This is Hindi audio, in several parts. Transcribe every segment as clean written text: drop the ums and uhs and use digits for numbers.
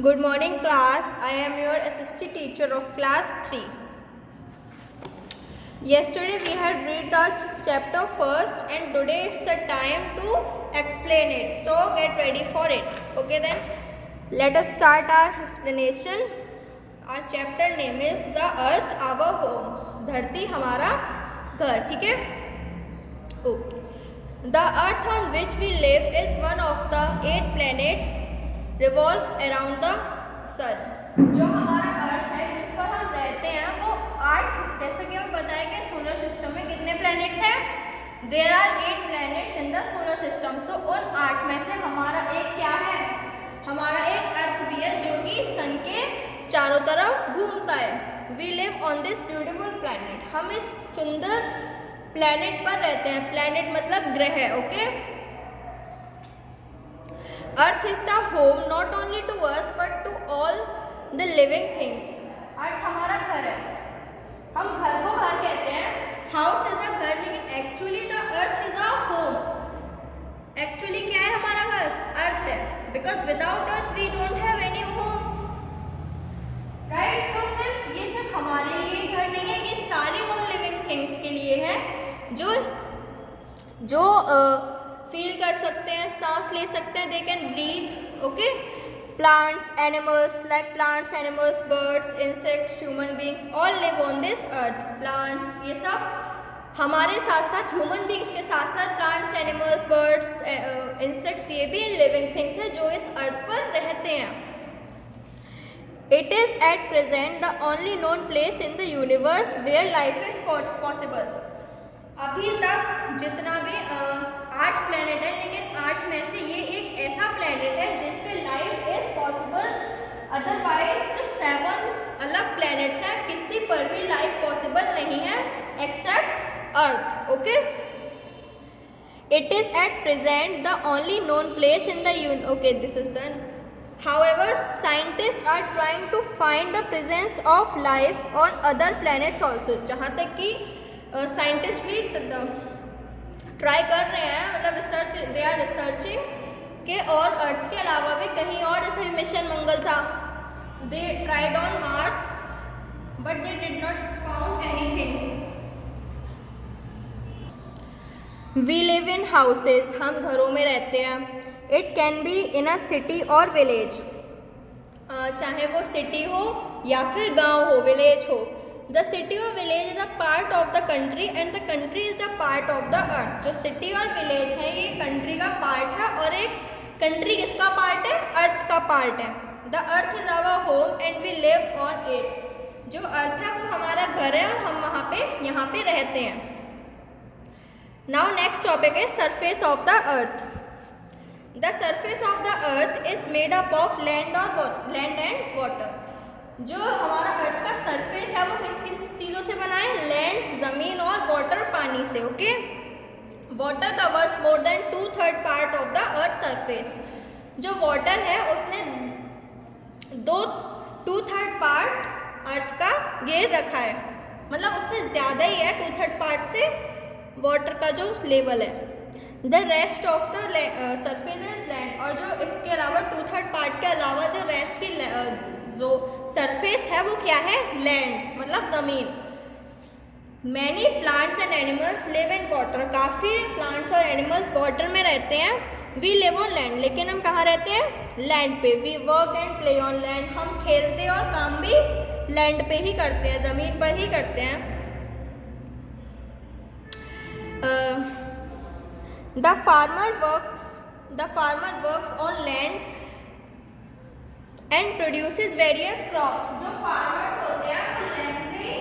Good morning class. I am your assistant teacher of class 3. Yesterday we had read the chapter first and today it's the time to explain it. So get ready for it. Okay then. Let us start our explanation. Our chapter name is The Earth Our Home. धरती हमारा घर. ठीक है? Okay. The earth on which we live is one of the 8 planets revolve around the sun. जो हमारा अर्थ है जिस पर हम रहते हैं वो 8, जैसे कि हम बताएंगे सोलर सिस्टम में कितने प्लैनेट्स हैं. There are 8 planets in the solar system. So उन 8 में से हमारा एक क्या है, हमारा एक अर्थ भी है जो कि सन के चारों तरफ घूमता है. We live on this beautiful planet. हम इस सुंदर प्लैनेट पर रहते हैं. प्लैनेट मतलब ग्रह. Okay. Earth is the home not only to us but to all the living things. Earth हमारा घर है. हम घर को घर कहते हैं, हाउस इज अ घर, लेकिन actually the earth is a home. Actually क्या है हमारा घर? अर्थ है. Because without earth we don't have any home. Right. So सिर्फ हमारे लिए घर नहीं है, ये सारी उन लिविंग थिंग्स के लिए है जो फील कर सकते हैं, सांस ले सकते हैं. They can breathe. Okay. Plants, animals, like plants, animals, birds, insects, human beings all live on this earth. Plants, ये सब हमारे साथ साथ ह्यूमन बींग्स के साथ साथ प्लांट्स, एनिमल्स, बर्ड्स, इंसेक्ट्स, ये भी लिविंग थिंग्स है जो इस अर्थ पर रहते हैं. It is at present the only known place in the universe where life is possible. अभी तक जितना भी 8 प्लैनेट है, लेकिन 8 में से ये एक ऐसा प्लैनेट है जिस पे लाइफ इज पॉसिबल. अदरवाइज जो 7 अलग प्लैनेट्स हैं किसी पर भी लाइफ पॉसिबल नहीं है except earth. Okay. It is at present the only known place in the okay this is done. However, scientists are trying to find the presence of life on other planets also. जहाँ तक कि साइंटिस्ट भी ट्राई कर रहे हैं, मतलब रिसर्च, दे आर रिसर्चिंग कि और अर्थ के अलावा भी कहीं और, जैसे मिशन मंगल था, they tried on Mars but they did not found anything. We live in houses. हम घरों में रहते हैं. It can be in a city और विलेज. चाहे वो सिटी हो या फिर गांव हो, विलेज हो. द सिटी और village is a part of the country and the country is the part of the अर्थ. जो सिटी और विलेज है ये कंट्री का पार्ट है, और एक कंट्री किसका पार्ट है? अर्थ का पार्ट है. The earth is our home and we live on it. जो अर्थ है वो हमारा घर है और हम यहाँ पे रहते हैं. नाउ नेक्स्ट टॉपिक है surface of the earth. The surface of the earth is made up of land and water. जो हमारा अर्थ का सरफेस है वो किस किस चीज़ों से बना है? लैंड, ज़मीन और वाटर, पानी से. Okay. Water covers more than 2/3 part of the earth surface. जो वाटर है उसने 2/3 पार्ट अर्थ का घेर रखा है, मतलब उससे ज़्यादा ही है. 2/3 पार्ट से वाटर का जो लेवल है. The rest of the surface is land. और जो इसके अलावा 2/3 पार्ट के अलावा जो रेस्ट की जो सरफेस है वो क्या है? लैंड, मतलब ज़मीन. Many plants and animals live in water. काफ़ी प्लांट्स और एनिमल्स वाटर में रहते हैं. We live on land. लेकिन हम कहाँ रहते हैं? लैंड पे. We work and play on land. हम खेलते और काम भी लैंड पे ही करते हैं, ज़मीन पर ही करते हैं. The farmer works on land and produces various crops. जो farmers होते हैं वो लैंड पे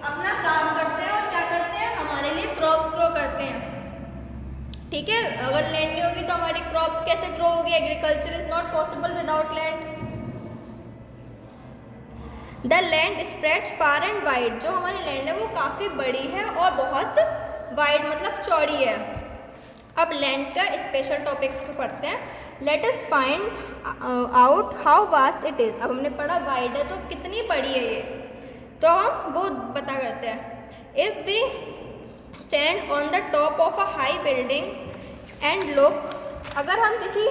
अपना काम करते हैं और क्या करते हैं? हमारे लिए क्रॉप्स ग्रो करते हैं. ठीक है. अगर लैंड नहीं होगी तो हमारी क्रॉप्स कैसे ग्रो होगी? Agriculture is not possible without land. The land spreads far and wide. जो हमारी लैंड है वो काफ़ी बड़ी है और बहुत वाइड, मतलब चौड़ी है. अब लैंड का स्पेशल टॉपिक पढ़ते हैं. Let us find out how vast it is. अब हमने पढ़ा वाइड है तो कितनी बड़ी है ये, तो हम वो पता करते हैं. If we stand on the top of a high building and look. अगर हम किसी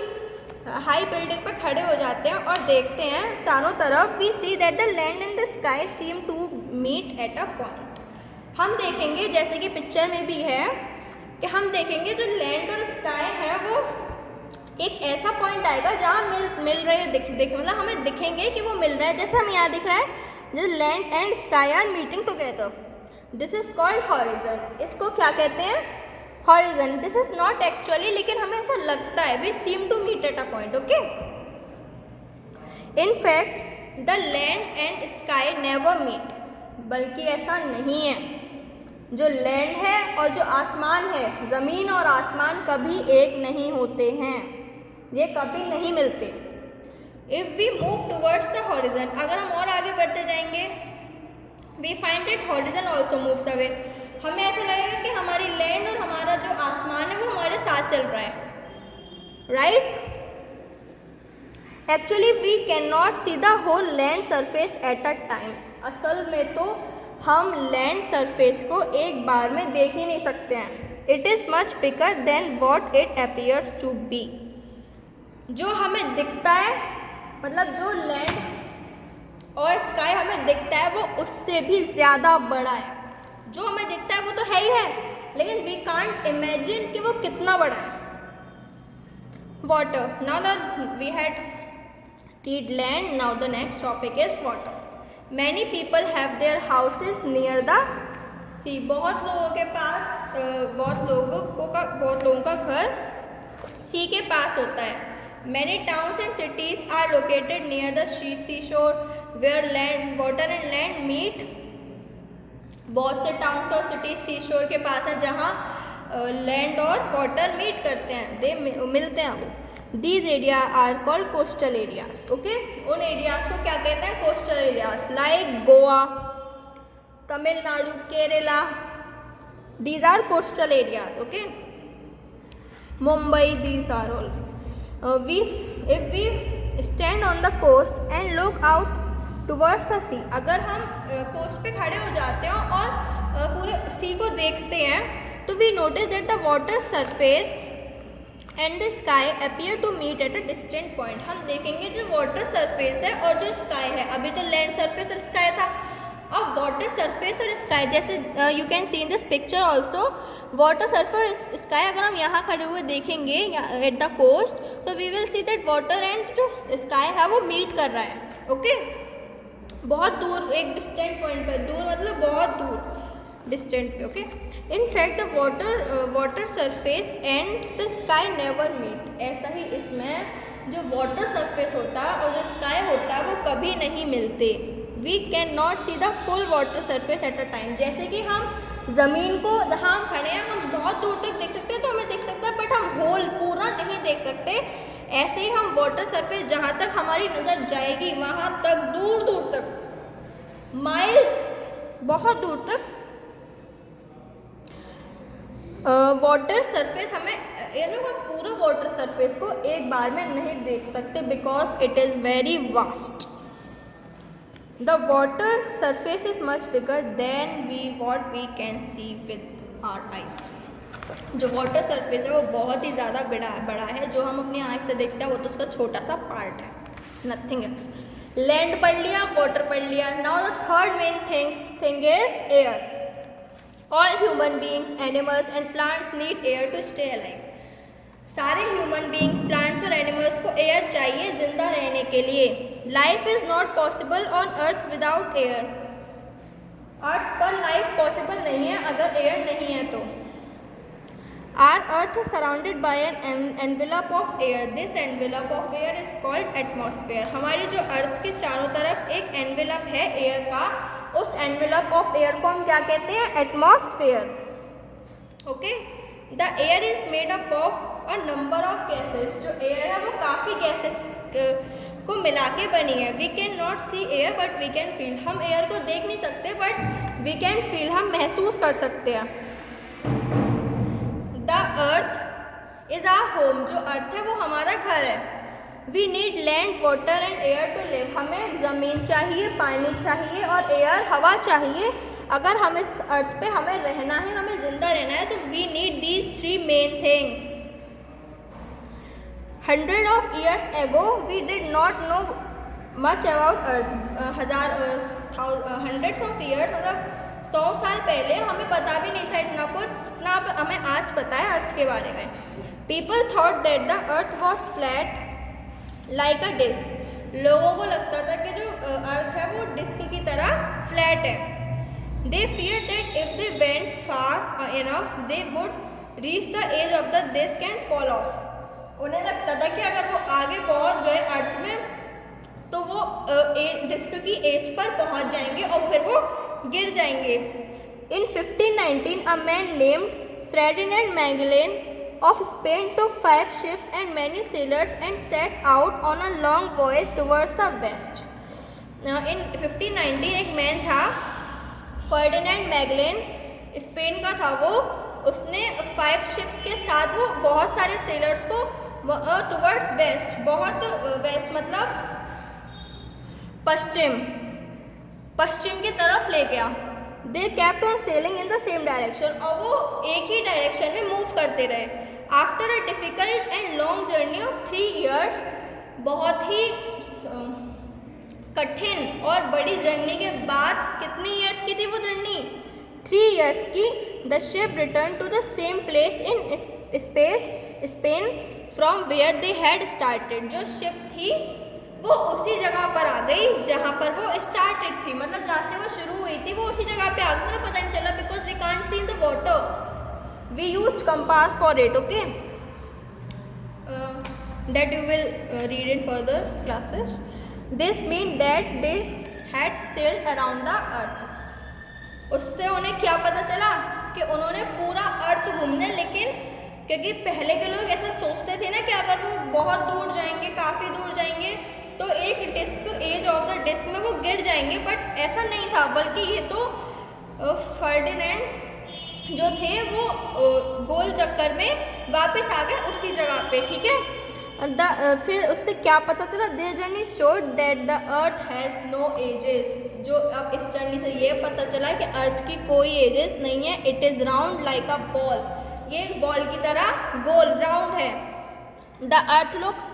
हाई बिल्डिंग पर खड़े हो जाते हैं और देखते हैं चारों तरफ, we see that the land and the sky seem to meet at a point. हम देखेंगे जैसे कि पिक्चर में भी है कि हम देखेंगे जो लैंड और स्काई है वो एक ऐसा पॉइंट आएगा जहाँ मिल रहे हैं, मतलब हमें दिखेंगे कि वो मिल रहा है। जैसे हमें यहाँ दिख रहा है, जो land and sky are meeting together, this is called horizon. इसको क्या कहते हैं? Horizon. This is not actually, लेकिन हमें ऐसा लगता है, we seem to meet at a point, okay. In fact the land and sky never meet, बल्कि ऐसा नहीं है। जो लैंड है और जो आसमान है, ज़मीन और आसमान कभी एक नहीं होते हैं, ये कभी नहीं मिलते। If we move towards the horizon, अगर हम और आगे बढ़ते जाएंगे, we find that horizon also moves away, हमें ऐसा लगेगा कि हमारी लैंड और हमारा जो आसमान है वो हमारे साथ चल रहा है, right. Actually we can not see the whole land surface at a time, असल में तो हम लैंड सरफेस को एक बार में देख ही नहीं सकते हैं। It is much bigger than what it appears to be, जो हमें दिखता है, मतलब जो लैंड और स्काई हमें दिखता है वो उससे भी ज़्यादा बड़ा है। जो हमें दिखता है वो तो है ही है, लेकिन वी कांट इमेजिन कि वो कितना बड़ा है। Water, now the we had read land, now the next topic is water. Many people have their houses near the sea, बहुत लोगों के पास बहुत लोगों का घर सी के पास होता है। Many towns and cities are located near the sea shore where land water and land meet, बहुत से टाउन्स और सिटीज सी शोर के पास हैं जहाँ लैंड और वाटर मीट करते हैं, दे मिलते हैं। These area are called coastal areas, okay. उन एरियाज को क्या कहते हैं? Coastal areas, like Goa, Tamil Nadu, Kerala, these are coastal areas, okay. Mumbai, these are all. If we stand on the coast and look out towards the sea, अगर हम कोस्ट पे खड़े हो जाते हैं और पूरे सी को देखते हैं, तो we notice that the water surface and the sky appear to meet at a distant point. हम देखेंगे जो वाटर सरफेस है और जो स्काई है, अभी तो लैंड सरफेस और स्काई था, अब वाटर सरफेस और स्काई, जैसे you can see in this picture also, water surface sky अगर हम यहाँ खड़े हुए देखेंगे एट द कोस्ट, तो we will see that water and जो स्काई है वो मीट कर रहा है, ओके। बहुत दूर एक डिस्टेंट पॉइंट पर, दूर मतलब बहुत दूर डिस्टेंट पे, okay. In fact the water surface and the sky never meet, ऐसा ही इसमें जो वाटर सरफेस होता है और जो स्काई होता है वो कभी नहीं मिलते। We can not see the full water surface at a time, जैसे कि हम ज़मीन को जहाँ हम खड़े हैं हम बहुत दूर तक देख सकते हैं, तो हमें दिख सकता है, बट हम होल पूरा नहीं देख सकते। ऐसे ही हम वाटर सरफेस जहाँ तक हमारी नज़र जाएगी वहाँ तक, दूर दूर तक, माइल्स, बहुत दूर तक वाटर सरफेस हमें, मतलब हम पूरा वाटर सरफेस को एक बार में नहीं देख सकते, because it is very vast. The water surface is much bigger than what we can see with our eyes, जो वाटर सरफेस है वो बहुत ही ज़्यादा बड़ा है, जो हम अपनी आँख से देखते हैं वो तो उसका छोटा सा पार्ट है, नथिंग एल्स। लैंड पढ़ लिया, वाटर पढ़ लिया, now the third main thing is air. All human beings, animals and plants need air to stay alive. सारे ह्यूमन बींग्स, प्लांट्स और एनिमल्स को एयर चाहिए जिंदा रहने के लिए। Life is not possible on earth without air, earth पर लाइफ पॉसिबल नहीं है अगर एयर नहीं है तो। Our earth is surrounded by an envelope of air, this envelope of air is called atmosphere. हमारी जो अर्थ के चारों तरफ एक एनवेलप है एयर का, उस एनवेलप ऑफ एयर को हम क्या कहते हैं? Atmosphere, okay. The air is made up of a number of gases, जो एयर है वो काफ़ी गैसेस को मिला के बनी है। We can not see air but we can feel, हम एयर को देख नहीं सकते बट वी कैन फील, हम महसूस कर सकते हैं। The earth is our home, जो अर्थ है वो हमारा घर है। We need land, water and air to live, हमें ज़मीन चाहिए, पानी चाहिए और एयर, हवा चाहिए अगर हम इस अर्थ पे हमें रहना है, हमें ज़िंदा रहना है। So we need these three main things. 100 of years ago we did not know much about earth. hundreds of years मतलब 100 साल पहले हमें पता भी नहीं था इतना कुछ जितना अब हमें आज पता है अर्थ के बारे में. People thought that the earth was flat like a disc. लोगों को लगता था कि जो अर्थ है वो डिस्क की तरह फ्लैट है. They feared that if they went far enough they would reach the edge of the disc and fall off. उन्हें लगता था कि अगर वो आगे पहुंच गए अर्थ में तो वो डिस्क की एज पर पहुंच जाएंगे और फिर वो गिर जाएंगे. In 1519 a man named Ferdinand Magellan of Spain took 5 ships and many sailors and set out on a long voyage towards the west. In 1519 एक मैन था फर्डिनेंड मैगलेन, स्पेन का था वो. उसने 5 शिप्स के साथ वो बहुत सारे सेलर्स को टुवर्ड्स वेस्ट, बहुत वेस्ट मतलब पश्चिम की तरफ ले गया. They kept on selling in the same direction, और वो एक ही डायरेक्शन में मूव करते रहे. After a difficult and long journey of 3 years, बहुत ही कठिन और बड़ी जर्नी के बाद, कितनी ईयर्स की थी वो जर्नी? 3 years की. The ship return to the same place in Spain from where they had started. जो शिप थी वो उसी जगह पर आ गई जहाँ पर वो स्टार्टेड थी, मतलब जहाँ से वो शुरू हुई थी वो उसी जगह पे आ गई. उन्हें पता नहीं चला because we can't see in the water. We used compass for it. Okay, that you will read in further classes. This mean that they had sailed around the earth. उससे उन्हें क्या पता चला कि उन्होंने पूरा अर्थ घूमने, लेकिन क्योंकि पहले के लोग ऐसा सोचते थे ना कि अगर वो बहुत दूर जाएंगे, काफ़ी दूर जाएंगे तो एक disc, edge of the disc में वो गिर जाएंगे. बट ऐसा नहीं था, बल्कि ये तो फर्डिनेंड जो थे वो गोल चक्कर में वापस आ गए उसी जगह पे. ठीक है, फिर उससे क्या पता चला? This journey showed that the earth has no edges. जो अब इस जर्नी से ये पता चला कि अर्थ की कोई एजेस नहीं है. It is round like a ball. ये बॉल की तरह गोल राउंड है. The earth looks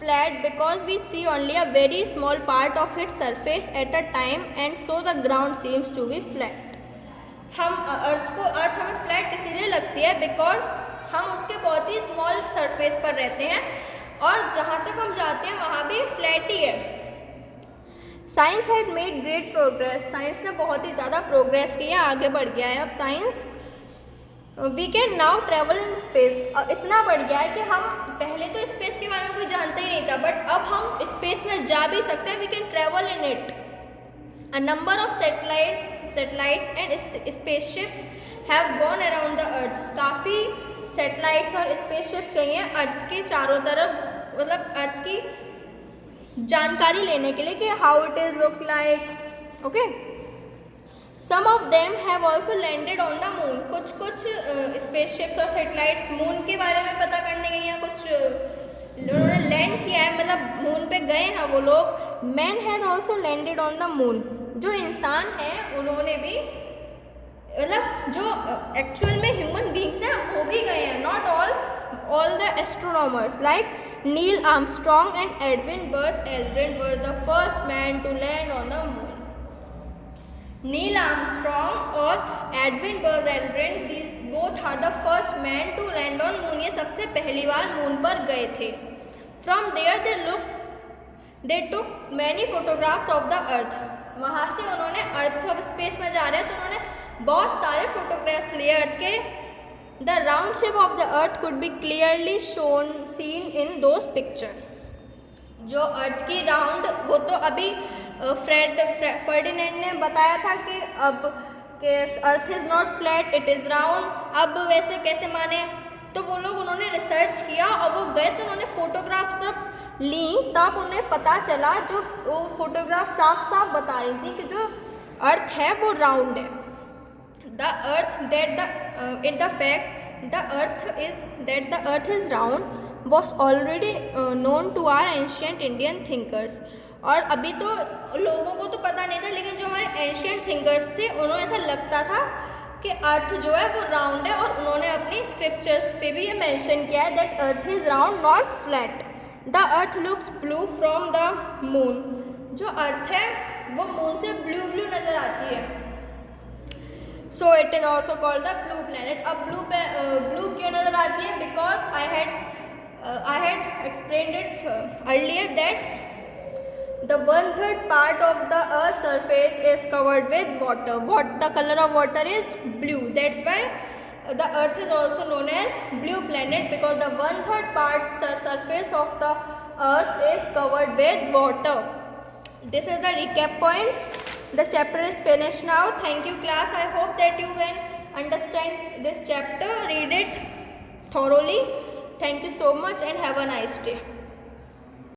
flat because we see only a very small part of its surface at a time and so the ground seems to be flat. अर्थ हमें फ्लैट इसीलिए लगती है बिकॉज हम उसके बहुत ही स्मॉल सरफेस पर रहते हैं और जहाँ तक हम जाते हैं वहाँ भी फ्लैट ही है. Science had made great progress. Science ने बहुत ही ज़्यादा प्रोग्रेस किया, आगे बढ़ गया है अब science. We can now travel in space. इतना बढ़ गया है कि हम पहले तो स्पेस के बारे में कोई जानता ही नहीं था, बट अब हम स्पेस में जा भी सकते हैं. We can travel in it. A number of satellites and spaceships have gone around the earth. काफ़ी सैटेलाइट्स और स्पेसशिप्स गई हैं अर्थ के चारों तरफ, मतलब अर्थ की जानकारी लेने के लिए कि how it is look like. Okay, some of them have also landed on the moon. कुछ स्पेसशिप्स और सैटेलाइट्स मून के बारे में पता करने गई हैं, कुछ उन्होंने लैंड किया है, मतलब मून पे गए हैं वो लोग. Man has also landed on the moon. जो इंसान हैं उन्होंने भी, मतलब जो एक्चुअल में ह्यूमन बींग्स हैं वो भी गए हैं. Not all the astronomers like Neil Armstrong and Edwin Buzz Aldrin were the first man to land on the moon. Neil Armstrong और Edwin Buzz Aldrin, these both are the first man to land on moon. ये सबसे पहली बार मून पर गए थे. From there they took many photographs of the earth. वहाँ से उन्होंने अर्थ, अब स्पेस में जा रहे हैं तो उन्होंने बहुत सारे फोटोग्राफ्स लिए अर्थ के. The round shape of the earth could be clearly seen in those picture. जो अर्थ की राउंड, वो तो अभी फर्डिनेंड ने बताया था कि अब कि earth is not flat, it is round. अब वैसे कैसे माने? तो वो लोग, उन्होंने रिसर्च किया और वो गए तो उन्होंने फ़ोटोग्राफ सब ली, तब उन्हें पता चला, जो वो फोटोग्राफ साफ साफ बता रही थी कि जो अर्थ है वो राउंड है. The earth that the fact the earth is round was already known to our ancient Indian thinkers. और अभी तो लोगों को तो पता नहीं था, लेकिन जो हमारे एंशियंट थिंकर्स थे उन्होंने ऐसा लगता था कि अर्थ जो है वो राउंड है, और उन्होंने अपनी स्क्रिप्चर्स पे भी ये मेंशन किया है that earth is round not flat. The earth looks blue from the moon. जो अर्थ है वो मून से ब्लू ब्लू नज़र आती है. So it is also called the blue planet. अब ब्लू क्यों नज़र आती है? Because I had explained it earlier that the 1/3 part of the Earth's surface is covered with water. What the color of water is? Blue. That's why the Earth is also known as blue planet, because the 1/3 part surface of the Earth is covered with water. This is the recap points. The chapter is finished now. Thank you class. I hope that you can understand this chapter. Read it thoroughly. Thank you so much and have a nice day.